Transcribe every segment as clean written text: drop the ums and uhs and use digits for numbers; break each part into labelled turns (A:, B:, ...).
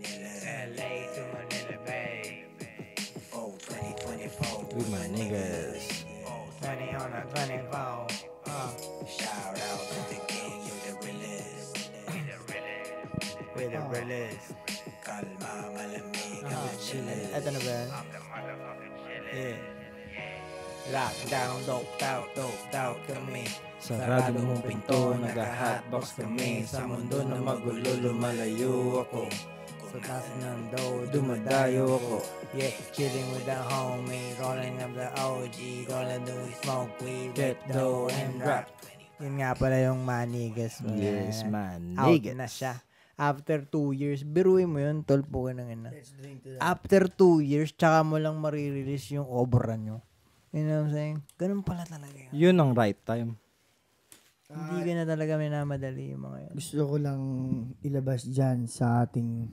A: LA to Manila Bay.
B: Oh, 2024.
C: With my niggas.
A: 20 on a 24.
B: Shout out to the king, you're the realest.
A: With the realest.
B: Kalma, malamig, ang chillest.
A: Ito na ba yan? Yeah. Lockdown, doped out kami.
C: Sarado mong pinto, nag-hotbox kami. Sa mundo na magulo, lumalayo ako.
A: Sa taas ng dough,
C: Dumadayo ako.
A: Yeah, chilling with the homie, rolling up the OG, gonna do smoke weed, get dough and rap. Yun nga pala yung Manigas.
C: Yes, man.
A: Out
C: Niggas.
A: na siya. After 2 years, biruin mo yun, tol, po ka ng ina.
D: Let's drink to that.
A: After 2 years, tsaka mo lang marirelease yung obra nyo. You know what I'm saying? Ganun pala talaga yun.
C: Yun ang right time.
A: Hindi ka na talaga minamadali yung mga yun.
D: Gusto ko lang ilabas dyan sa ating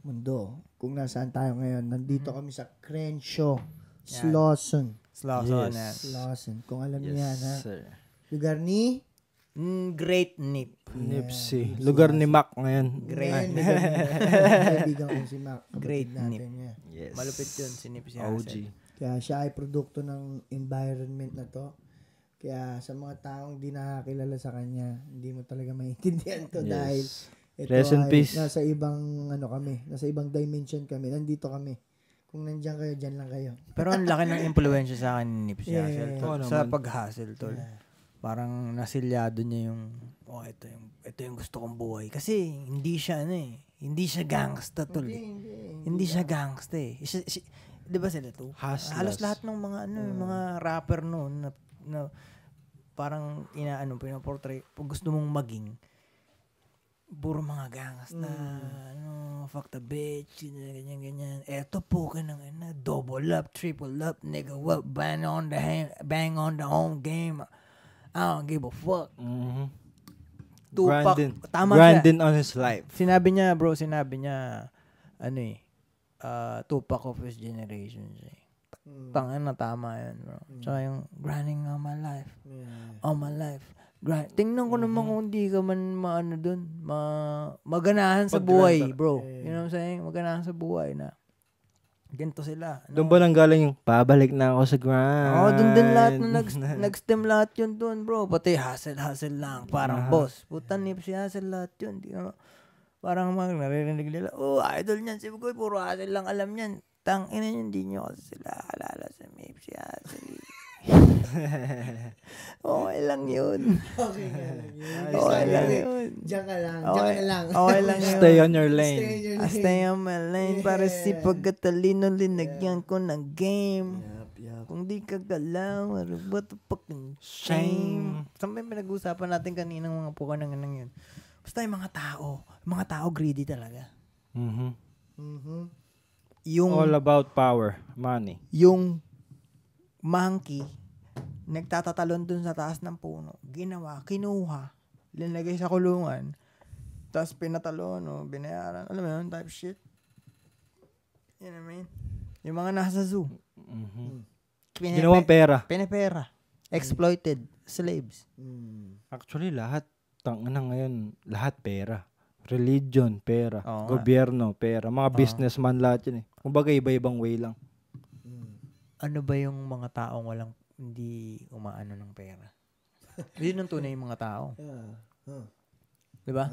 D: mundo. Kung nasaan tayo ngayon. Nandito kami sa Crenshaw, Slauson.
A: Slauson
C: Yes.
A: yan.
D: Slauson. Kung alam niyo yan, ha?
C: Yes, sir.
D: Lugar ni?
A: Great Nip.
C: Nipsey. Lugar ni Mac ngayon.
A: Great.
D: Kaibigan ko si Mac. kapatid
A: Great
D: natin niya.
C: Yes.
A: Malupit yun, si Nip si
C: OG.
A: Hassel.
D: Kaya siya ay produkto ng environment na to. Kaya sa mga taong di nakakilala sa kanya, hindi mo talaga maintindihan to dahil ito
C: Rest in
D: ay
C: peace.
D: nasa ibang nasa ibang dimension kami. Nandito kami. Kung nandiyan kayo, dyan lang kayo.
A: Pero ang laki ng impluensya sa akin ni Nip si
D: Yeah.
A: Hassel. tol.
C: Oo
A: Sa
C: naman.
A: pag-hustle, tol. Parang nasilyado niya yung, ito yung gusto kong buhay. Kasi hindi siya, hindi siya gangsta, tol. Hindi siya gangsta eh. Di ba sila to?
C: Hustlers.
A: Halos lahat ng mga yung mga rapper noon na parang pinaportray pag gusto mong maging puro mga gangsta, fuck the bitch, ganyan. Eto po ka ng double up, triple up, nigga, what, bang on the home game. I don't give a fuck.
C: Mhm.
A: Tupac,
C: Grinding.
A: tama
C: Grinding on his life.
A: Sinabi niya, Tupac of his generation siya. Tangan na tama yan, bro. Tsaka yung grinding all my life. All my life. Grind. Tingnan ko naman kung hindi ka man maganahan sa buhay, bro. You know what I'm saying? Maganahan sa buhay na. Ganito sila.
C: Doon ba nang galing yung pabalik na ako sa grind?
A: Doon din lahat na nag-stem lahat yun doon, bro. Pati hustle lang. Parang boss. Puta Nip si hustle lahat yun. Di ka, parang naririnig nila, idol niyan. Si Bugoy, puro hustle lang alam niyan. Tangina niyan, hindi nyo kasi sila alala sa Nip si hustle. Okay lang yun. Okay lang yun.
D: Diyan ka lang. Diyan ka na lang.
A: Okay lang yun.
C: Stay on your lane.
A: I stay on my lane para si pagkatalino linagyan ko ng game. Kung di ka galaw, what the fucking shame. Saan ba yung pinag-uusapan natin kaninang mga puka ng yun? Basta yung mga tao greedy talaga.
C: Mhm.
A: Yung
C: All about power, money.
A: yung monkey nagtatatalon dun sa taas ng puno. Kinuha, linagay sa kulungan, tapos pinatalon, binayaran. Alam mo yun, type shit. You know what I mean? Yung mga nasa zoo.
C: Ginawang pera.
A: Pinepera. Exploited. Slaves.
C: Actually, lahat. Tangina ngayon, lahat pera. Religion, pera.
A: Oo nga.
C: Gobyerno, pera. Mga businessman lahat yun eh. Kumbaga, iba-ibang way lang.
A: Ano ba yung mga taong hindi umaano ng pera? Yun ang tunay yung mga tao. Di ba?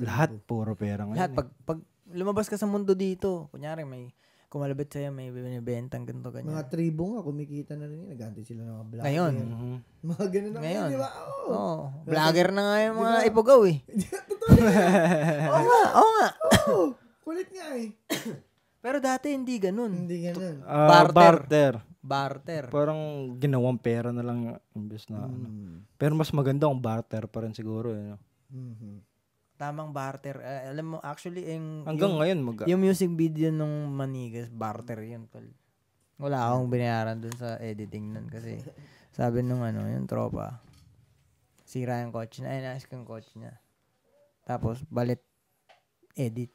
C: Lahat puro pera ngayon.
A: Lahat. Pag lumabas ka sa mundo dito, kunyari kumalabit sa'yo, may binibentang ganito, ganyan.
D: Mga tribo nga, kumikita na rin. Nag-anti sila ng mga vlogger.
A: Ngayon.
D: Mga ganun na
A: Ngayon.
D: di ba?
A: Oo. Vlogger na nga yung mga ipugaw eh. Oo nga.
D: Kulit nga eh.
A: Pero dati hindi ganun.
D: Hindi ganun.
A: Barter.
C: Parang ginawang pera na lang imbes na ano. Pero mas maganda kung barter pa rin siguro. Eh, no?
A: Tamang barter. Alam mo, actually,
C: Hanggang ngayon,
A: yung music video nung Manigas, barter yun. Tol. Wala akong binayaran dun sa editing nun kasi sabi nung yung tropa, sira yung kotse na. Ayun, yung kotse niya. Tapos, balit, edit.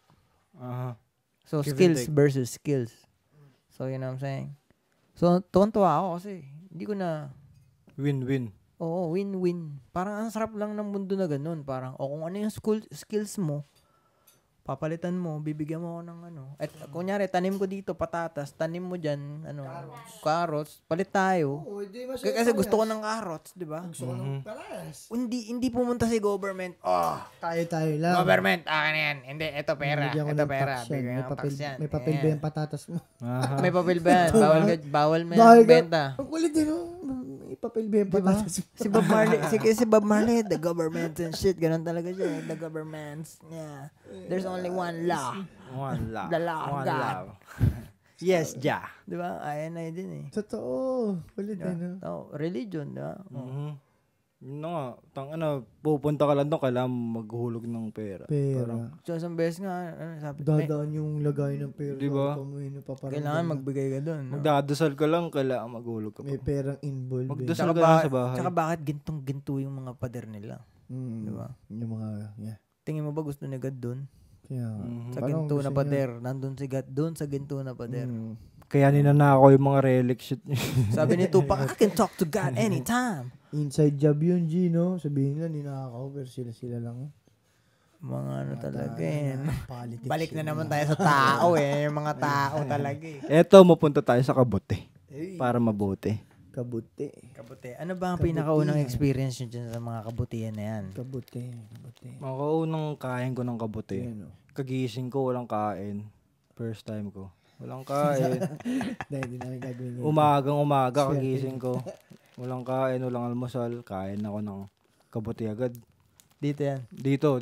A: So,
C: Give and
A: skills
C: take.
A: versus skills. So, you know what I'm saying? So, tuwan-tuwa ako kasi hindi ko na,
C: win-win.
A: oo, win-win. Parang ang sarap lang ng mundo na ganun. Parang, kung ano yung skills mo, papalitan mo, bibigyan mo ako ng ano. At kunyari, tanim ko dito, patatas, tanim mo dyan, carrots, palit tayo.
D: Oo, hindi masaya.
A: Kasi gusto ko ng carrots, di ba?
D: Gusto ko ng palayas.
A: Hindi pumunta si government.
D: Tayo lang.
A: Government, akin na yan. Hindi, ito pera.
D: Bigyan ko
A: Ito
D: ng
A: pera.
D: tax yan.
A: Bigyan
D: May
A: ng
D: papel,
A: tax yan.
D: may papel ba yung patatas mo?
A: May papel ba yan? Bawal may benta.
D: Ang kulit din, no? May papel ba yung patatas mo?
A: Si Bob Marley, si Bob Marley, the government and shit, ganun talaga siya. The governments, yeah. There's only one law.
C: One love.
A: The law of
C: One
A: God.
C: love. Yes, ja.
A: Di ba? Ayan na din eh.
D: Totoo. Kulit din, no?
A: Oh, religion, di ba?
C: Yun na nga. Pupunta ka lang doon, kailangan maghulog ng pera.
D: Pera.
A: So, isang beses nga, sabi,
D: Dadaan yung lagay ng pera.
C: Diba?
A: kailangan magbigay ka doon. No?
C: Magdadasal ka lang, kailangan maghulog ka pa.
D: May perang involved.
C: Magdasal ka lang sa bahay.
A: Tsaka bakit gintong-ginto yung mga pader nila? Diba?
D: Yung mga, yeah.
A: Tingin mo ba gusto ni God doon?
D: Kaya,
A: Sa ginto na pader. Nandun si God doon sa ginto na pader.
C: Kaya ninanakaw yung mga relic shit.
A: Sabi ni Tupac, I can talk to God anytime.
D: Inside job yun, G, no? Sabihin nila, ninakaw, pero sila lang.
A: Mga ano talaga eh.
D: Politics.
A: Balik na naman tayo sa tao eh. Yung mga tao talaga eh.
C: Eto, mapunta tayo sa kabuti. Para mabuti.
D: Kabuti.
A: Kabuti. Ano ba ang pinakaunang experience nyo dyan sa mga kabutihan na yan?
D: Kabuti.
C: Makaunang kain ko ng kabuti.
D: Ayan, no?
C: Kagising ko, walang kain. First time ko. Walang kain.
D: Dahil di namin gagawin yun.
C: Umaga, kagising ko. Walang kain, walang almusal. Kain ako ng kabuti agad.
A: Dito yan.
C: Dito.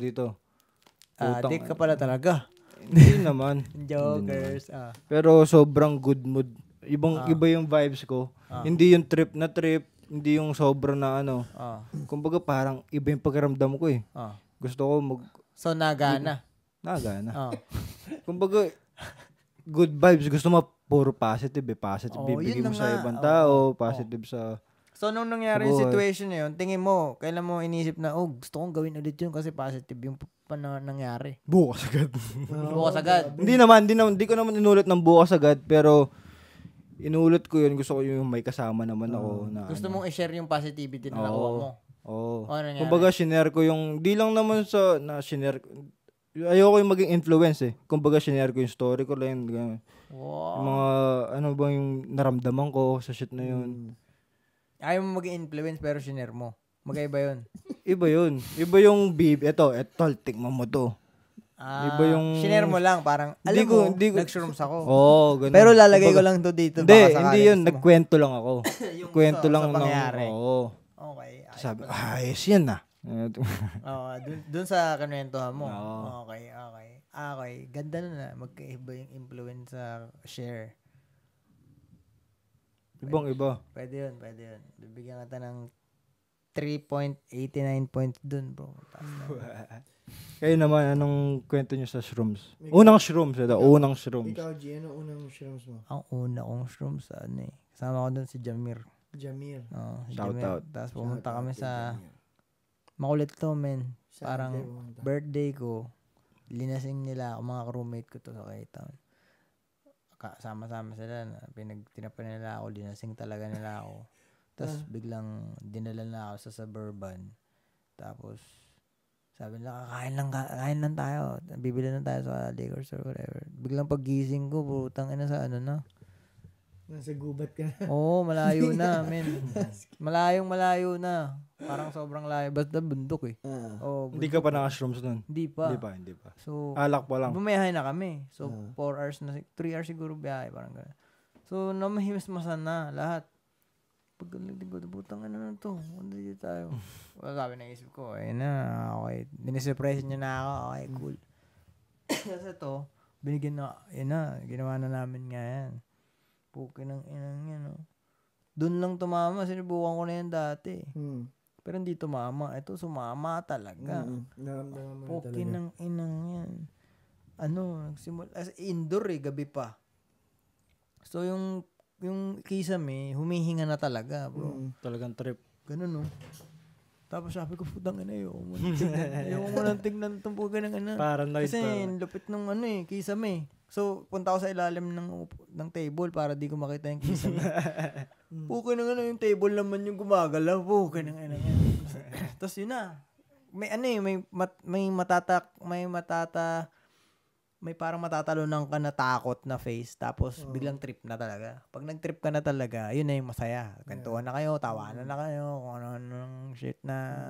C: Putang-
A: Dick ka pala talaga.
C: Hindi naman.
A: Jokers.
C: Pero sobrang good mood. Iba yung vibes ko. Hindi yung trip, hindi yung sobrang na ano. Kumbaga parang iba yung pakiramdam ko eh. Gusto ko
A: So, nagana.
C: nagana. Kumbaga good vibes. Gusto mo puro positive eh. Positive. Bibigay
A: yun
C: mo
A: na
C: sa
A: nga.
C: ibang tao. Positive sa...
A: So, nung nangyari yung situation na yun, tingin mo, kailan mo inisip na, gusto kong gawin ulit yun kasi positive yung nangyari.
C: Bukas agad.
A: Bukas agad.
C: Hindi ko naman inulit ng bukas agad. Pero inulit ko yun. Gusto ko yung may kasama naman ako. Na,
A: Gusto mong i-share yung positivity na nakuha mo.
C: Oo.
A: Ano nangyari?
C: Kumbaga, shinare ko yung... Di lang naman sa... shinare ayoko yung maging influence eh. Kumbaga, shinare ko yung story ko lang.
A: Wow.
C: Yung mga... Ano ba yung naramdaman ko sa shit na yun.
A: Ayaw mo mag-influence pero shinare mo. Magkaiba yun.
C: Iba yun. Iba yung Ito, tikman mo to. Iba yung...
A: Shinare mo lang. Parang, alam mo, nag-shrooms ako.
C: Oo, ganun.
A: Pero lalagay ko lang to dito.
C: Hindi yun. Nagkwento lang ako. Kwento lang
A: sa pangyayari.
C: Oo.
A: Okay.
C: Sabi, ayos yan na.
A: Dun sa kanwentuhan mo.
C: Oo.
A: Okay. Ganda na. Magkaiba yung influence sa share.
C: Ibang-iba.
A: Pwede yun. Bibigyan kita ng 3.89 points dun, bro.
C: Kayo naman, anong kwento nyo sa shrooms? Unang shrooms. Unang shrooms.
D: Ikaw, G, ano unang shrooms mo?
A: Ang una kong shrooms, kasama ko dun si Jamir.
D: Jamir.
C: Shout out.
A: Tapos pumunta kami sa... Makulit to, men. Parang birthday ko, linasing nila ako, mga roommate ko to sa K-Town. Sama-sama sila, tinapan nila ako, linasing talaga nila ako. Tapos biglang dinala na ako sa suburban. Tapos sabi nila, kain lang tayo. Bibili na tayo sa liquor store, whatever. Biglang pagising ko, putang ina sa ano na.
D: Nasa gubat ka na.
A: Oo, malayo na, men. Malayo na. Parang sobrang layo. Basta bundok eh.
C: Hindi ka pa naka-shrooms nun?
A: Hindi pa.
C: Hindi pa.
A: So,
C: alak pa lang.
A: bumiyahe na kami. So, 4 hours na, 3 hours siguro biyahe. Parang gano'n. So, namahimas-masan na lahat. Pagkaligdig ko, butang ano na to. Ano dito tayo? Well, sabi na isip ko, ayun na, okay. Dinisurprise niya na ako. Okay, cool. Kasi ito, binigyan na, yun na, ginawa na namin nga yan. Pukin ng inang yan, no. Doon lang tumama, sinubukan ko na yan dati. Pero hindi tumama. Ito, sumama talaga.
D: Naramdaman mo na talaga.
A: Pukin ng inang yan. Nagsimula, as indoor gabi pa. So, yung kisame, humihinga na talaga, bro.
C: Talagang trip.
A: Ganun, no. Tapos sabi ko, putang ina, ayoko mo nang tignan itong pukin ng ina.
C: Paranoid.
A: Kasi lupit nung kisame. So, punta ako sa ilalim ng table para di ko makita yung kisame. Pukin ng yung table naman yung gumagalaw. Pukin ng ina yan. Tapos yun na. May may parang matatalunan ka na takot na face, tapos biglang trip na talaga. Pag nag-trip ka na talaga, yun na yung masaya. Kantuhan na kayo, tawanan na kayo, kung ano shit na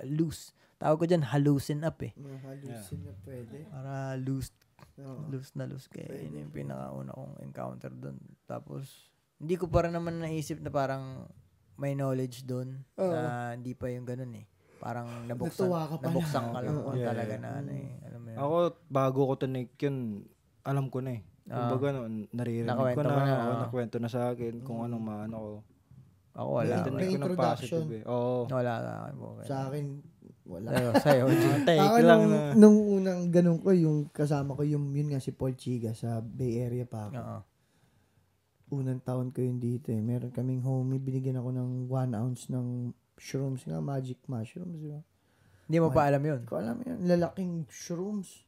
A: loose. Tawag ko dyan, hallucin up eh.
D: Hallucin na pwede.
A: Para loose na loose. Kaya yun yung pinakauna kong encounter doon. Tapos, hindi ko pa rin naman naisip na parang may knowledge doon na hindi pa yung ganun eh. Parang nabuksan ka lang talaga na ano eh. Alam mo yun.
C: Ako, bago ko tinig yun, alam ko na eh. Kumbaga, naririnig ko na, nakwento na sa akin kung anong maano ko.
A: Ako wala.
D: May introduction.
A: Wala ka.
D: Sa akin, wala.
A: Sa'yo,
D: Ako nung unang ganun ko, yung kasama ko, yun nga si Paul Chiga sa Bay Area pa ako. Unang taon ko yun dito eh. Meron kaming homie, binigyan ako ng 1 ounce ng shrooms nga, magic mushrooms, di ba?
A: Hindi mo pa alam yun?
D: Hindi ko alam yun. Lalaking shrooms.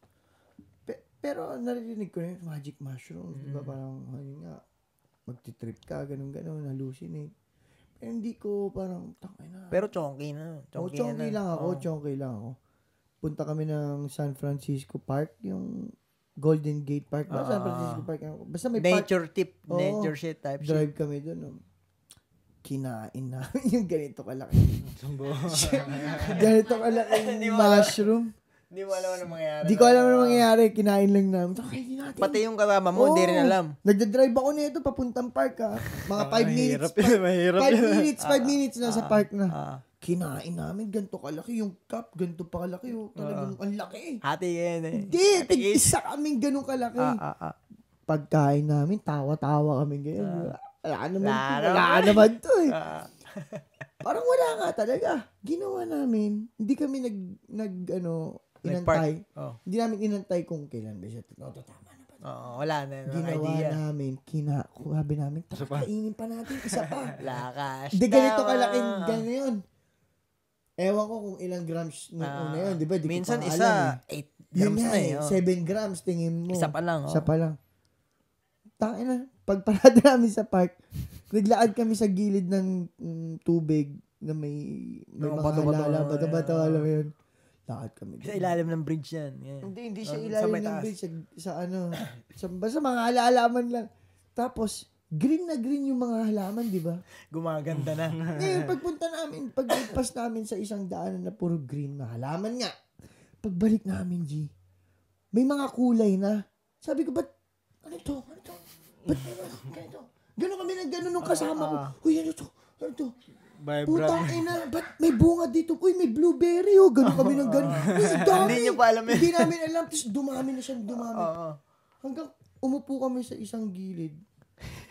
D: Pero naririnig ko na yun, magic mushrooms. Di ba parang, ayun nga, magtitrip ka, ganun-ganun, hallucinate. Pero hindi ko parang, tangay na.
A: Pero chonky na.
D: Chonky lang ako. Punta kami ng San Francisco Park, yung Golden Gate Park. San Francisco Park. Basta may
A: nature
D: park.
A: nature shit type shit.
D: Drive kami doon. Kinain namin yung ganito kalaki. Ganito kalaki mushroom.
A: Hindi mo alam ano mangyayari.
D: Di ko alam ano mangyayari. Kinain lang namin. Kakainin natin.
A: Pati yung kasama mo, hindi rin alam.
D: Nagdadrive ako nito papuntang park Mga 5 minutes.
C: Mahirap
D: 5 minutes na sa park na. Kinain namin. Ganito kalaki yung cup. Ganito pa kalaki. Talagang ang laki.
A: Hati yan eh.
D: Hindi. Tig-isa kaming ganun kalaki. Pagkain namin, tawa-tawa kami ganyan. Wala naman to eh. Parang wala nga talaga. Ginawa namin. Hindi kami inantay. Hindi namin inantay kung kailan ba siya. Tama na ba?
A: Wala na.
D: Ginawa namin. Sabi namin, kainin pa natin. Isa pa.
A: Lakas.
D: Hindi ganito kalaking ganyan. Ewan ko kung ilang grams na yun. Di ba?
A: Minsan isa, 8 grams na eh.
D: 7 grams tingin mo.
A: Isa pa lang.
D: Isa pa lang. Tangin na. Pagparada namin sa park, naglaan kami sa gilid ng tubig na may mga halala, bato-bato, alam mo yun. Lakad kami.
A: Sa ilalim ng bridge yan. Yeah.
D: Hindi siya ilalim ng bridge. Basta mga halaman lang. Tapos, green na green yung mga halaman, di ba?
A: Gumaganda na.
D: Ngayon, pagligpas namin sa isang daanan na puro green na halaman nga. Pagbalik namin, G, may mga kulay na. Sabi ko, ba't, ano to? Ba't ganito? Gano'n kami nung kasama ko. Uy, ano to? Putang ina, ba't may bunga dito? Uy, may blueberry Gano'n kami ng gano'n. Uy, dami.
A: Hindi nyo pa alam
D: Hindi namin alam. Tapos dumami na siya, hanggang umupo kami sa isang gilid.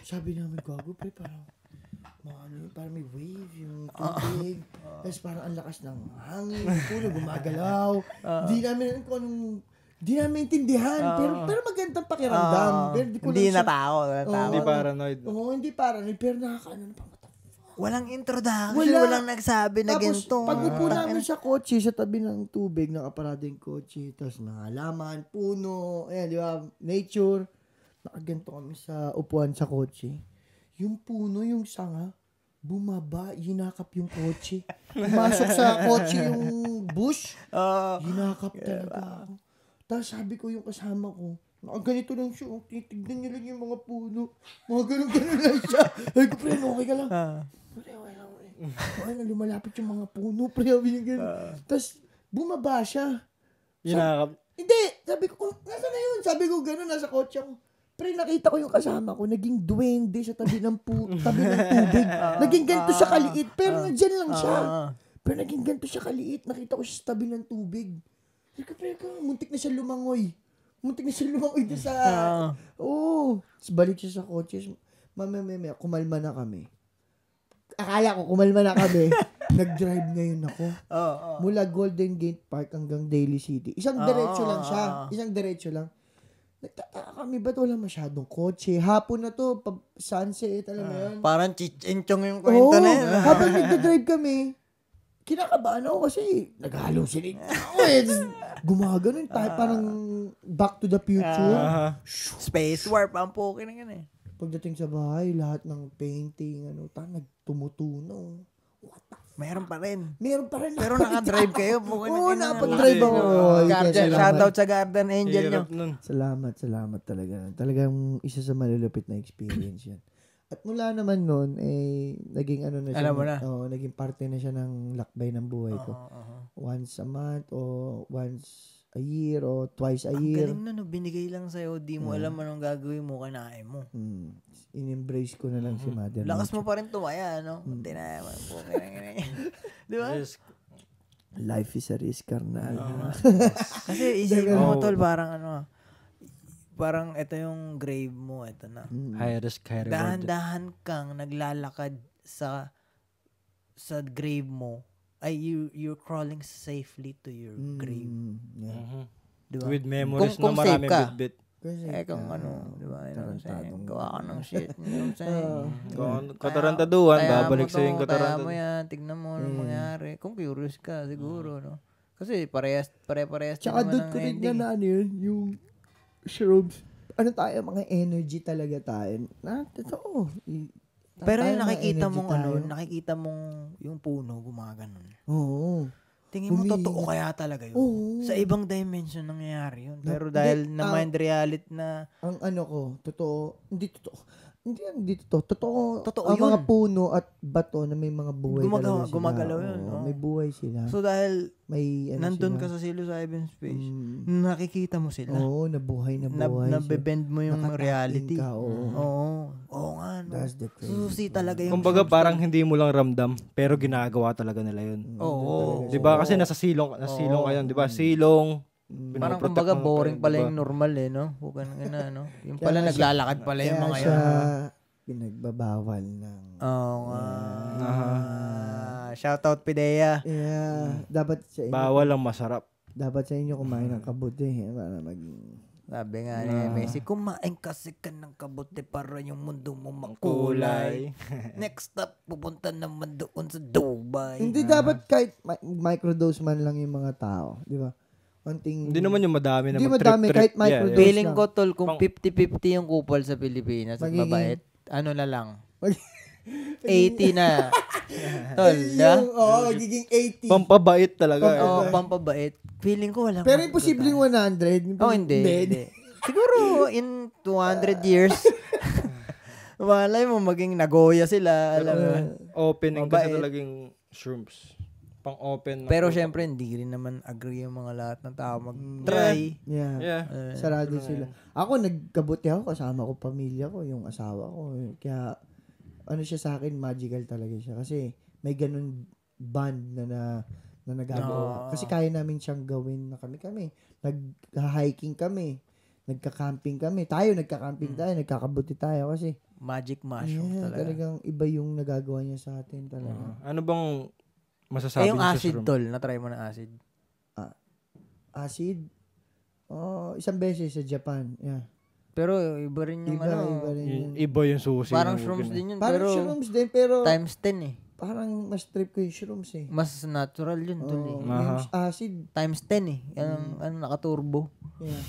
D: Sabi namin, gago, pre, parang may wave yung tubig. Tapos parang ang lakas ng hangin. Puno, gumagalaw. Hindi namin alam kung anong di namin intindihan, pero magandang pakiramdam.
A: Hindi natakot.
C: Hindi paranoid.
D: Hindi paranoid, pero nakakaano na pa.
A: Walang introduction, walang nagsabi na ganito.
D: Tapos, pag-upo namin sa kotse, sa tabi ng tubig, nakaparada yung kotse, tapos mga halaman, puno, ayan, di ba, nature. Nakaganto kami sa upuan sa kotse. Yung puno, yung sanga, bumaba, yinakap yung kotse. Pumasok sa kotse yung bush, yinakap talaga ako. Tapos sabi ko yung kasama ko, ganito lang siya, titignan niya lang yung mga puno. Mga ganun-ganun lang siya. Ay ko, pre, okay ka lang. Pre, okay lang. Okay na, lumalapit yung mga puno, pre. Tapos, bumaba siya. Hindi, sabi ko, nasa na yun? Sabi ko, gano'n, nasa kotse ako. Pre, nakita ko yung kasama ko, naging duwende sa tabi ng tubig. Naging ganito siya kaliit, pero nandyan lang siya. Pero naging ganito siya kaliit, nakita ko siya sa tabi ng tubig. Muntik na siya lumangoy. Doon sa... Tapos balik siya sa kotse. Mamaya, kumalma na kami. Akala ko, kumalma na kami. Nag-drive ngayon ako. Mula Golden Gate Park hanggang Daly City. Isang diretso lang siya. Nagtataka kami, ba't wala masyadong kotse? Hapon na to, sunset, alam mo yun?
A: Parang chichinchong yung kwento na yun.
D: Habang nag-drive kami, kinakabahan ako kasi nag-hallucinate ako gumaganon tayo parang Back to the Future.
A: Space warp ang poke na yan eh.
D: Pagdating sa bahay, lahat ng painting, nagtumutunaw. What the
A: Meron pa rin.
D: Meron pa rin.
A: Pero naka-drive kayo.
D: Oo, nakapag-drive ako.
A: Garden,
D: Salamat.
A: shoutout sa Garden Angel nyo.
C: Hirap nun.
D: Salamat talaga. Talagang isa sa malulupit na experience yan. At mula naman noon, naging ano na siya.
A: Alam mo na.
D: Naging parte na siya ng lakbay ng buhay ko. Once a month o once a year o twice a
A: Ang
D: year.
A: galing na, binigay lang sa'yo. Di mo alam anong gagawin mo, kanain mo.
D: In-embrace ko na lang si Mother
A: Lakas
D: Nature.
A: mo pa rin tumaya, no? Hindi na naman po. Di ba?
D: Life is a risk, carnal.
A: Kasi isipin mo, tol, parang ito yung grave mo, ito na.
C: High risk, high reward.
A: Dahan-dahan kang naglalakad sa grave mo. You're crawling safely to your grave.
D: Yeah.
A: Di ba?
C: With memories
A: Kung
C: na
A: safe
C: maraming
A: ka.
C: bitbit.
A: Kung ano, di ba? Gawa ka ng shit. You know what I'm saying?
C: Katarantaduhan,
A: Taya
C: babalik
A: mo
C: sa yung
A: to, taya mo
C: katarantaduhan.
A: yan, tignan mo anong mangyari. Kung curious ka, siguro, no? Kasi pare-parehas din
D: Tsaka
A: naman
D: doon
A: ang
D: ko rin
A: ending.
D: na ano yun, yung shrubs. Ano tayo, mga energy talaga tayo. Totoo.
A: Pero
D: Tayo,
A: yung
D: mga
A: nakikita
D: energy
A: mong
D: tayo.
A: nakikita mong yung puno gumaganon.
D: Oo.
A: Tingin mo
D: Humihinga.
A: totoo kaya talaga yun?
D: Oo.
A: Sa ibang dimension nangyayari yun. Pero
D: Hindi,
A: dahil na mind reality na
D: Ang ano ko, totoo, hindi totoo. Hindi totoo.
A: Totoo
D: ang
A: yun.
D: mga puno at bato na may mga buhay talaga sila.
A: Gumagalaw yun,
D: Oo,
A: oo.
D: may buhay sila.
A: so dahil
D: May ano
A: nandun
D: sila.
A: ka sa psilocybin space,
D: Mm.
A: nakikita mo sila.
D: Oo, nabuhay sila.
A: Nabebend mo yung
D: Nakataking
A: reality.
D: ka, oo.
A: Oo nga. No.
D: That's the crazy.
A: Susi talaga yung
C: Kumbaga
A: shrooms
C: parang
A: tol.
C: hindi mo lang ramdam, pero ginagawa talaga nila yun.
A: Oo.
C: 'Di ba? Kasi nasa silong kayo, 'di ba? Silong.
A: Parang
C: pinoprotect
A: kumbaga
C: mo
A: boring
C: kayo,
A: pala
C: diba?
A: yung normal eh, no? Huwag na, no? Yung
D: Kaya
A: pala
D: nga
A: naglalakad pala yung
D: Kaya
A: mga
D: siya
A: yun.
D: pinagbabawal ng...
A: Oo nga. Shoutout Pidea.
D: Yeah, dapat sa inyo,
C: Bawal ang masarap.
D: dapat sa inyo kumain ng kabuti para maging...
A: Sabi nga ni Messi, kumain kasi ka ng kabuti para yung mundo mo makulay. Next stop, pupunta naman doon sa Dubai.
D: Hindi dapat kahit microdose man lang yung mga tao, di ba? Konting...
C: Hindi naman yung madami na
D: Hindi
C: mag-trip-trip.
D: madami, kahit microdose
A: Feeling
D: lang.
A: ko tol, kung 50-50 yung couple sa Pilipinas at
D: Magiging-
A: mabait, ano na lang, 80 na. Tol, da?
D: Oo, magiging 80.
C: Pampabait talaga.
A: Oo, pampabait. Feeling ko wala.
D: Pero imposibleng 100.
A: Oh, hindi. Siguro in 200 years, malay mo maging Nagoya sila. Alam mo.
C: Opening kasi
A: Mabait.
C: talagang shrooms. Pang-open. na
A: Pero
C: po.
A: syempre, hindi rin naman agree yung mga lahat ng tao mag-try.
D: Yeah.
C: Yeah.
D: Sarado sila. Ako, nagkabuti ako. Kasama ko pamilya ko, yung asawa ko. Kaya, ano siya sa akin, magical talaga siya. Kasi, may ganun band na nagagawa. Kasi kaya namin siyang gawin na kami. Nag-hiking kami. Nagka-camping kami. Nagka-camping tayo. Nagkakabuti tayo. Kasi,
A: Magic mushroom talaga.
D: talagang iba yung nagagawa niya sa atin talaga.
C: Ano bang masasabi
A: Yung
C: niyo sa
A: acid,
C: shroom?
A: tol. Na-try mo na acid.
D: Acid? Isang beses sa Japan. Yeah.
A: Pero iba rin yung
D: Iba
A: ano.
D: rin yun.
C: Iba yung susi.
A: Parang
C: ng
A: shrooms
C: Bukid.
A: din yun.
D: Parang
A: Pero
D: shrooms din, pero
A: times 10 eh.
D: parang mas trip ko yung shrooms eh.
A: Mas natural yun, tol eh.
D: Yung acid.
A: Times 10 eh. Yan ang nakaturbo.
D: Yeah.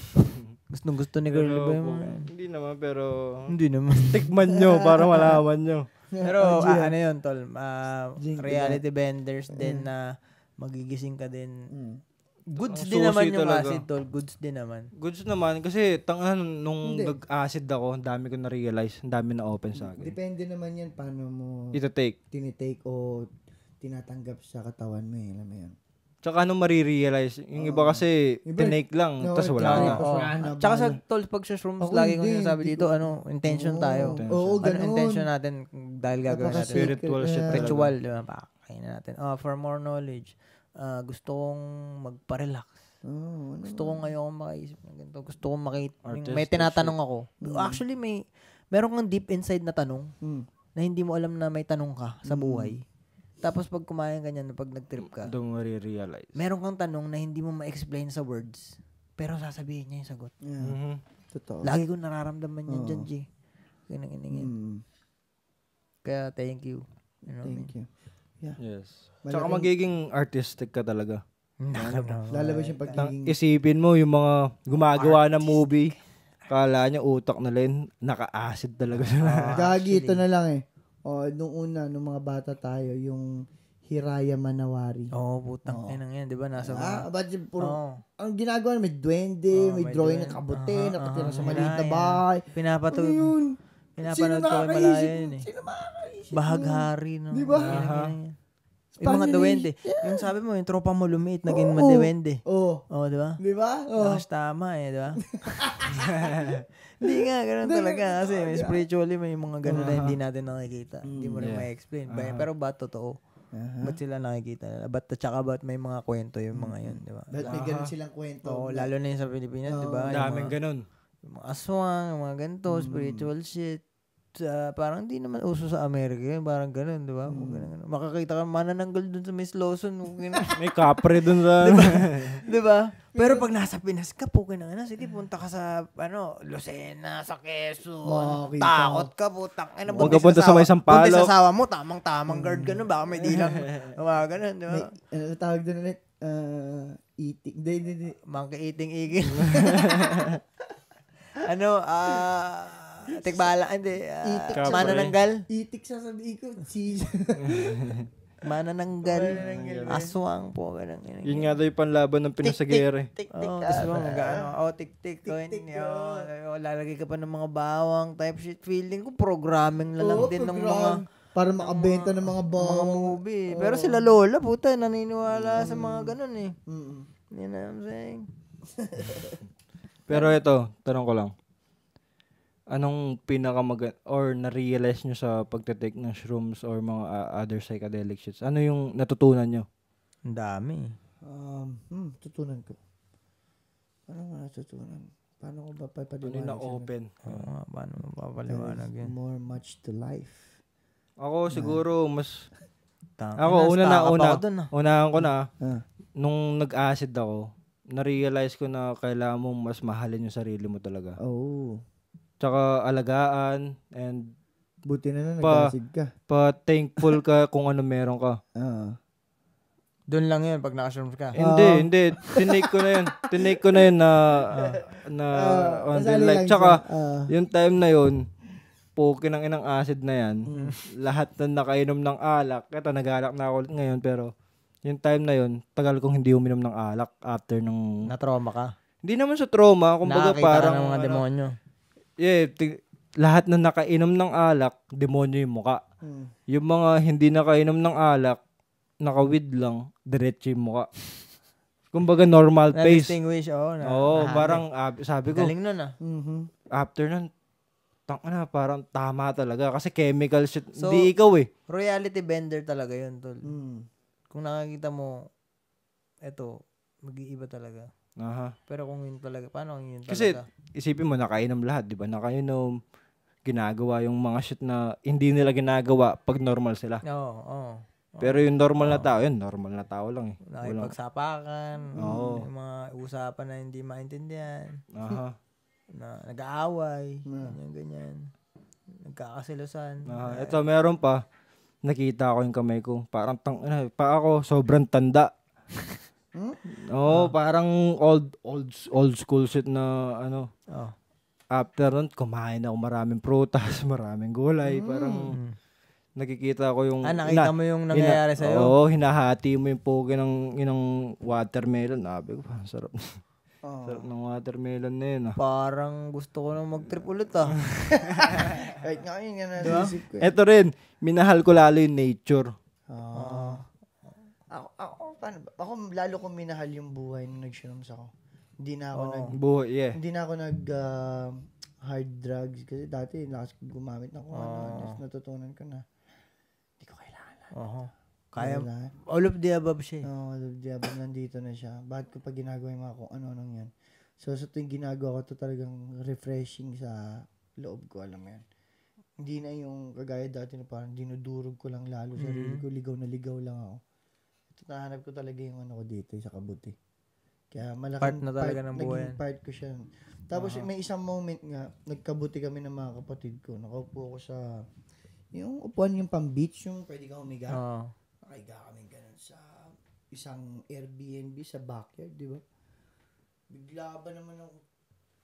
A: Gustong-gusto ni girl ba yung mga...
C: Hindi naman, pero
A: Hindi naman.
C: tikman nyo para malaman nyo.
A: Pero ano yun, tol?
D: Drink
A: Reality benders din na magigising ka din. Goods
C: Ang
A: din naman
C: susi
A: yung
C: talaga.
A: acid, tol. Goods din naman.
C: Goods naman, kasi nung
D: Hindi.
C: nag-acid ako, ang dami ko na-realize, ang dami na-open sa akin.
D: Depende naman yan paano mo
C: Ito take.
D: tinitake o tinatanggap sa katawan mo eh. Alam mo yan.
C: Tsaka anong marirealize? Yung iba kasi,
D: Iba-
C: tinake lang,
D: No,
C: tas wala
D: try
C: na.
D: pa.
A: Oo.
D: Wala na,
A: Tsaka sa
D: bala.
A: tol, pag sa shrooms,
D: Ako
A: lagi ko
D: hindi,
A: sinasabi
D: hindi
A: dito,
D: ko-
A: intention
D: Oo.
A: tayo.
D: Oo,
A: Ano
D: ganun.
A: intention natin dahil gagawin natin?
C: Spiritual shit talaga.
A: Ritual, di ba? Pakakain na natin. For more knowledge, gusto kong magpa-relax.
D: Oh,
A: Gusto ko ngayon makaisip ng ganito. Gusto ko
C: Artistic
A: may tinatanong ako. Actually, meron kang deep inside na tanong na hindi mo alam na may tanong ka sa buhay. Tapos pag kumain ka niyan, pag nag-trip ka,
C: Doon marirealize.
A: meron kang tanong na hindi mo ma-explain sa words. Pero sasabihin niya yung sagot.
D: Yeah.
C: Mhm.
D: Totoo.
A: Lagi ko nararamdaman yan dyan, G. Ganyan. Kaya thank you. You know what I mean?
D: Thank you. Yeah.
C: Yes. Tsaka
D: Malaking-
C: magiging artistic ka talaga.
D: Lalabas yung pagiging...
C: Isipin mo yung mga gumagawa ng movie, kala niya utak na rin, naka-acid talaga sila.
D: Gagi, ito na lang eh. Nung una, nung mga bata tayo, yung Hiraya Manawari.
A: Oo, putang inang yan, di ba? Nasa mga...
D: Ba't ang ginagawa, may duwende, may drawing ng kabute, nakatira sa maliit na bahay.
A: Pinapanood ko kay Malaya yun eh.
D: Sino makakaisip?
A: Bahaghari, no?
D: Di ba?
A: Yung mga duwende. Yung sabi mo, yung tropa mo lumiit, naging maduwende.
D: Oo.
A: Oo, di ba?
D: Di ba?
A: Tapos tama eh, di ba? Hindi nga, ganun talaga. Kasi spiritually, may mga ganun na hindi natin nakikita. Hindi mo rin ma-explain. Pero ba totoo? Ba't sila nakikita nila? Ba't may mga kwento yung mga yun, di ba?
D: Ba't may ganun silang kwento?
A: Oo, lalo na yung sa Pilipinas, di ba?
C: Daming ganun.
A: Yung mga aswang, yung mga ganito, spiritual shit. Parang hindi naman uso sa Amerika yun. Parang ganun, di ba? Makakita ka manananggal dun sa Miss Lawson.
C: May kapre dun sa...
A: Di ba? Pero pag nasa Pinas ka, pukin na nga. Sige, punta ka sa, Lucena, sa Quezon. Takot ka, putang.
C: Huwag ka punta sa may Sampaloc.
A: Punta sa sawa mo, tamang guard ka nun. Baka may dilang. Ganun, di ba?
D: Tawag doon ulit, eating. Hindi.
A: Monkey eating igil. Tikbala, hindi. Manananggal.
D: Itik sasabihin ko.
A: Manananggal. Aswang po. Ganun.
C: Yun nga daw yung panlaban ng pinasagere.
A: Tik-tik. Gusto mo mag-ano? Tik-tik. Lalagay ka pa ng mga bawang type shit. Feeling ko programming na lang din ng mga...
D: Para makabenta ng mga bawang.
A: Mga movie. Pero sila lola, puta, naniniwala sa mga ganun eh. You know what I'm saying?
C: Pero ito, tanong ko lang. Anong or na-realize nyo sa pagte-take ng shrooms or mga other psychedelic shits? Ano yung natutunan nyo?
A: Ang dami.
D: Tutunan ko. Ano nga natutunan? Paano ko ba papaliwanag?
C: Ano yung na-open?
A: Paano mo papaliwanag yun?
D: More much to life.
C: Ako siguro mas... Unahan ko na. Nung nag-acid ako, na-realize ko na kailangan mong mas mahalin yung sarili mo talaga.
D: Oh.
C: Tsaka alagaan and
D: buti na nag-acid ka.
C: Pa-thankful ka kung ano meron ka.
A: Doon lang yun pag naka-shrooms ka.
C: Hindi. Tinake ko na yun na on the life. Tsaka yung time na yun, poke ng inang acid na yan. Lahat na nakainom ng alak. Ito, nag-alak na ako ngayon pero yung time na yun, tagal kong hindi uminom ng alak after nung...
A: Na-trauma ka?
C: Hindi naman sa trauma. Kumbaga parang...
A: Nakakita ka ng mga demonyo.
C: Yeah, lahat na nakainom ng alak, demonyo yung muka. Yung mga hindi nakainom ng alak, naka-weed lang, diretso yung muka. Kumbaga normal pace.
A: Na-distinguish,
C: parang sabi ko.
A: Galing nun
C: After nun, parang tama talaga. Kasi chemical shit. So, hindi ikaw eh.
A: Reality bender talaga yun, tol. Kung nakakita mo, eto, mag-iiba talaga. Pero kung yun talaga, paano kung yun talaga?
C: Kasi isipin mo, nakainom lahat, di ba? Nakainom, ginagawa yung mga shit na hindi nila ginagawa pag normal sila.
A: Oo.
C: Pero yung normal na tao, yun, normal na tao lang eh.
A: Nakipagsapakan, yung mga usapan na hindi maintindihan. Na nag-aaway, ganyan. Nagkakasilusan.
C: Ito, meron pa. Nakita ko yung kamay ko. Parang pa ako, sobrang tanda. Parang old school shit na After nun, kumain ako maraming prutas, maraming gulay. Parang nakikita ko yung...
A: nakita mo yung nangyayari sa'yo?
C: Oo, hinahati mo yung poke ng watermelon. Sabi ko, sarap. Sarap ng watermelon na yun.
A: Parang gusto ko nang mag-trip ulit
D: Kahit nga yun nga nasisip ko.
C: Ito rin, minahal ko lalo yung nature.
D: Ako lalo kong minahal yung buhay nung nag-shrooms ako. Hindi na ako hindi na ako nag hard drugs kasi dati lakas gumamit na tapos natutunan ko na hindi ko kailangan.
A: Kaya all of the above siya.
D: All of the above nandito na siya. Bakit ko pa ginagawa yung mga kung ano-anong yan. So sa tuwing ginagawa ko to talagang refreshing sa loob ko, alam mo yan. Hindi na yung kagaya dati na parang dinudurog ko lang lalo sarili ko, ligaw na ligaw lang ako. Nahanap ko talaga yung ano ko dito, sa kabuti. Kaya malaking
A: part na talaga ng buhay.
D: Naging part ko siya. Tapos may isang moment nga, nagkabuti kami ng mga kapatid ko. Nakaupo ako sa, yung upuan yung pang-beach, yung pwede ka humiga. Nakahiga kami ganun sa isang Airbnb sa backyard, di ba? Bigla ba naman ako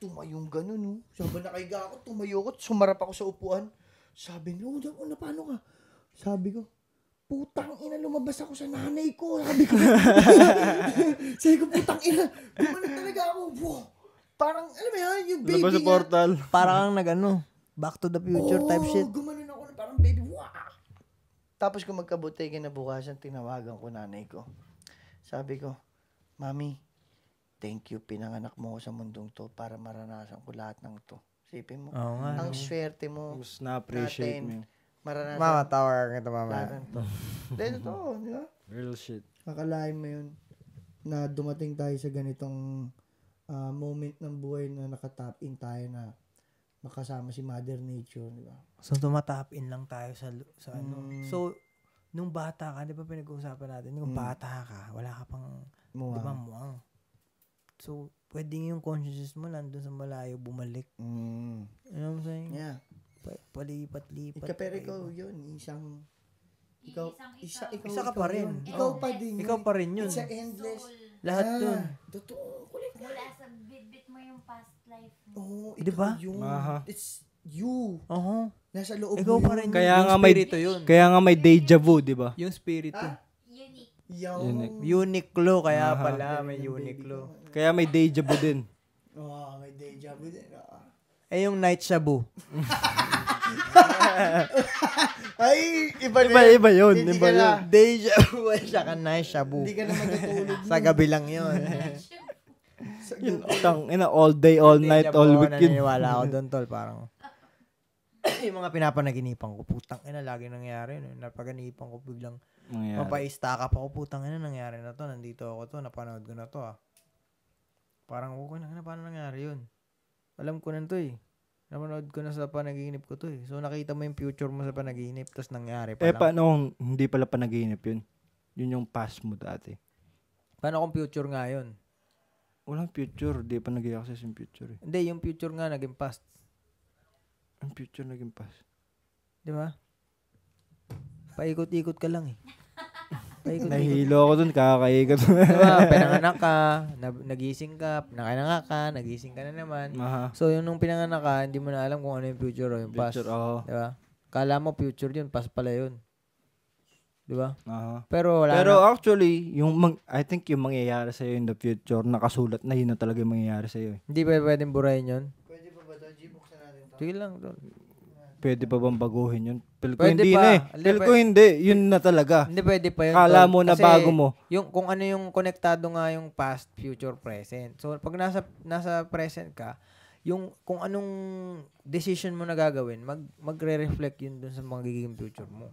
D: tumayong ganun, no? Sabi nakahiga ako, tumayo ko, sumarap ako sa upuan. Sabi niyo, paano ka? Sabi ko, putang ina, lumabas ako sa nanay ko. Sabi ko, sabi ko, putang ina. Gumano talaga ako. Wow. Parang, alam mo yan, yung baby
C: Labas sa
D: nga.
C: portal.
A: Parang Back to the Future type shit.
D: Gumanon ako na parang baby. Wow. Tapos kung magkabuti kinabukasan, tinawagan ko nanay ko. Sabi ko, Mami, thank you, pinanganak mo ko sa mundong to para maranasan ko lahat ng to. Sipin mo,
A: Oo nga.
D: ang swerte mo.
C: Mas na-appreciate
D: natin,
C: mo yun.
D: Maranasan
A: Mama, tower kita
D: lahat
A: mama.
D: ng to. Dahil ito, di ba?
C: Real shit.
D: Akalain mo yun na dumating tayo sa ganitong moment ng buhay na nakatap in tayo na makasama si Mother Nature, di ba?
A: So, tumatap in lang tayo sa ano. So, nung bata ka, di ba pinag-uusapan natin, nung bata ka, wala ka pang, di ba, muwang. So, pwedeng yung consciousness mo nandun sa malayo, bumalik. You know what I'm saying?
D: Yeah.
A: Palipat-lipat.
D: Pero ikaw yun, isa
A: Isa ka pa rin.
D: Ikaw pa din.
A: Ikaw pa rin yun.
D: It's a endless.
A: Lahat yun.
D: Totoo. Kulit.
E: Mula sa bit mo yung past life mo.
D: Oo,
A: Di ba?
D: yun.
C: Aha.
D: It's you.
A: Oo.
D: Nasa loob
A: Ikaw
D: mo
A: pa rin.
C: Kaya
A: Yung
C: nga may
A: spirito yun.
C: Kaya nga may deja vu, di ba?
A: Yung spirito.
E: Unique.
D: Yung.
A: Uniqlo, kaya pala may Uniqlo.
C: Kaya may deja vu din.
D: Oh, may deja vu din.
A: Eh, yung night shabu.
D: Ay,
C: Iba yun.
D: Hindi
C: Iba
D: ka na.
C: yun.
A: Deja vu. Siya ka night shabu.
D: Hindi ka na matutulog.
A: Sa gabi lang yun.
C: Yun, all day, all night,
A: Deja vu,
C: all week yun.
A: naniniwala ako doon, tol. Parang, yung mga pinapanaginipan ko, putang ina, lagi nangyari. Napaganipan ko biglang,
C: Mangyari.
A: mapaista ka pa ko, putang ina, nangyari na to. Nandito ako to, napanood ko na to Parang, okay na, paano nangyari yun? Alam ko na to Napanood ko na sa panaginip ko to So, nakita mo yung future mo sa panaginip, tapos nangyari pa lang.
C: Paano kung hindi pala panaginip yun? Yun yung past mo dati.
A: Paano kung future nga yun?
C: Walang future. Di pa nag-i-access yung future eh.
A: Hindi, yung future nga naging past.
C: Ang future naging past.
A: Di ba? Paikot-ikot ka lang Paikot-ikot.
C: Nahihilo ako dun, kakaigot.
A: Diba? Pinanganak ka, nagising ka, pinanganak ka, nagising ka na naman.
C: Aha.
A: So, yung nung pinanganak ka, hindi mo na alam kung ano yung future o yung past.
C: Future, oo.
A: Diba? Kala mo future yun, past pala yun. Diba?
C: Aha.
A: Pero wala
C: Pero
A: na.
C: actually, I think yung mangyayari sa'yo in the future, nakasulat na yun na talaga yung mangyayari sa'yo eh.
A: Hindi pa pwedeng burahin yun.
D: Pwede pa ba ito? Buksan natin to.
A: Sige lang. Tol.
C: Pwede pa bang baguhin yun? Pil ko
A: Pwede
C: hindi
A: pa.
C: na eh.
A: Hindi,
C: Pil ko hindi. Yun na talaga.
A: Hindi pwede pa yun.
C: Kala
A: Tol.
C: mo na
A: Kasi
C: bago mo.
A: Yung, kung ano yung konektado nga yung past, future, present. So, pag nasa present ka, yung kung anong decision mo na gagawin, magre-reflect yun dun sa magiging future mo.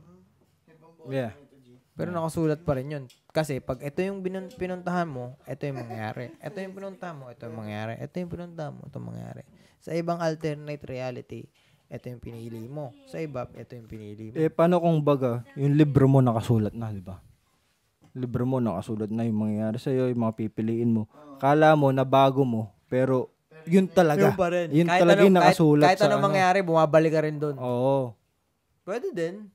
C: Yeah.
A: Pero nakasulat pa rin yun. Kasi pag ito yung pinuntahan mo, ito yung mangyayari. Ito yung pinuntahan mo, ito yung mangyayari. Ito yung pinuntahan mo, ito yung mangyayari. Sa ibang alternate reality, ito yung pinili mo. Sa iba, ito yung pinili mo.
C: Paano kung baga, yung libro mo nakasulat na, di ba? Libro mo nakasulat na yung mangyayari sa'yo, yung mga pipiliin mo. Kala mo na bago mo, pero yun talaga.
A: Yun pa rin.
C: Yun
A: Kahit
C: talaga yung nakasulat
A: kahit anong mangyayari, bumabalik ka rin doon.
C: Oo.
A: Pwede din.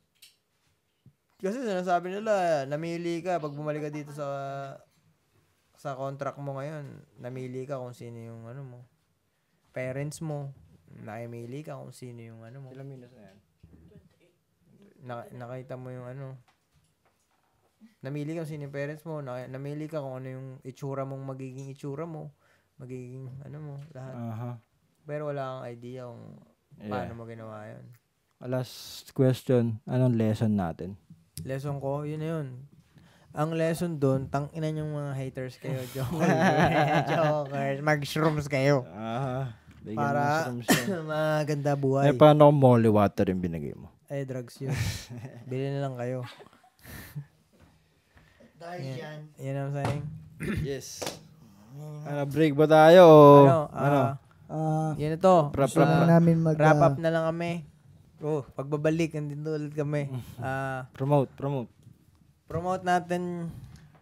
A: Kasi sinasabi nila, namili ka pag bumalik ka dito sa contract mo ngayon, namili ka kung sino yung mo. Parents mo, nakimili ka kung sino yung mo.
C: Ilang minutes na yan?
A: Nakita mo yung namili ka kung sino yung parents mo, namili ka kung ano yung itsura mong magiging itsura mo, magiging mo, lahat.
C: Aha.
A: Pero wala kang idea kung paano mo ginawa yun.
C: Last question, anong lesson natin?
A: Lesson ko, yun na yun. Ang lesson doon, tanginan yung mga haters kayo, jokers, mag-shrooms kayo.
C: Aha.
A: Para maganda buhay.
C: Paano kung molly water yung binigay mo?
A: Drugs yun. Bili na lang kayo.
D: Dahil yan.
A: Yan ang saying.
C: Yes. Break ba tayo o?
A: Yan ito.
D: Gusto lang namin
A: Wrap up na lang kami. Pagbabalik, nandito ulit kami. Promote natin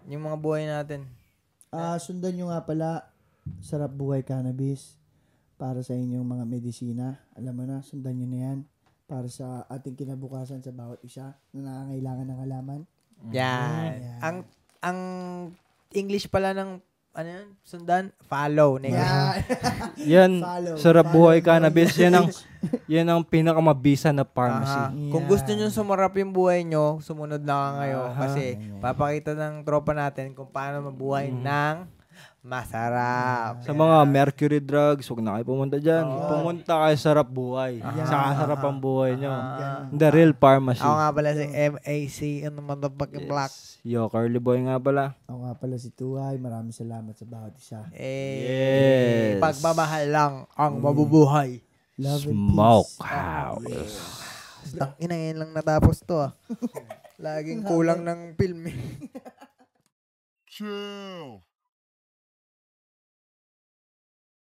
A: yung mga buhay natin.
D: Sundan nyo nga pala, Sarap Buhay Cannabis para sa inyong mga medisina. Alam mo na, sundan nyo na yan para sa ating kinabukasan sa bawat isa na nangangailangan ng halaman.
A: Yan. Ang English pala ng ano yun? Sundan? Follow.
D: Yeah.
C: Yan,
D: Follow.
C: Sarap Buhay
D: Follow
C: Cannabis. Yan ang pinakamabisa na pharmacy.
A: Aha. Kung gusto nyo sumarap yung buhay nyo, sumunod na kayo.
C: Aha.
A: Kasi papakita ng tropa natin kung paano mabuhay ng masarap.
C: Sa mga mercury drugs, huwag na kayo pumunta dyan. Pumunta kayo sa Sarap Buhay. Sarap ang buhay nyo. The real pharmacy.
A: Ako nga pala si MAC, ano motherfucking black.
C: Yo, Curly Boy nga pala.
D: Ako nga pala si Tuhay. Maraming salamat sa bawat isa.
C: Yes.
A: Pagmamahal lang ang mabubuhay.
D: Love and
C: Smoke
D: peace.
C: house.
A: Tangina, ngayon lang natapos to ah. Laging kulang ng film eh.
F: Chill.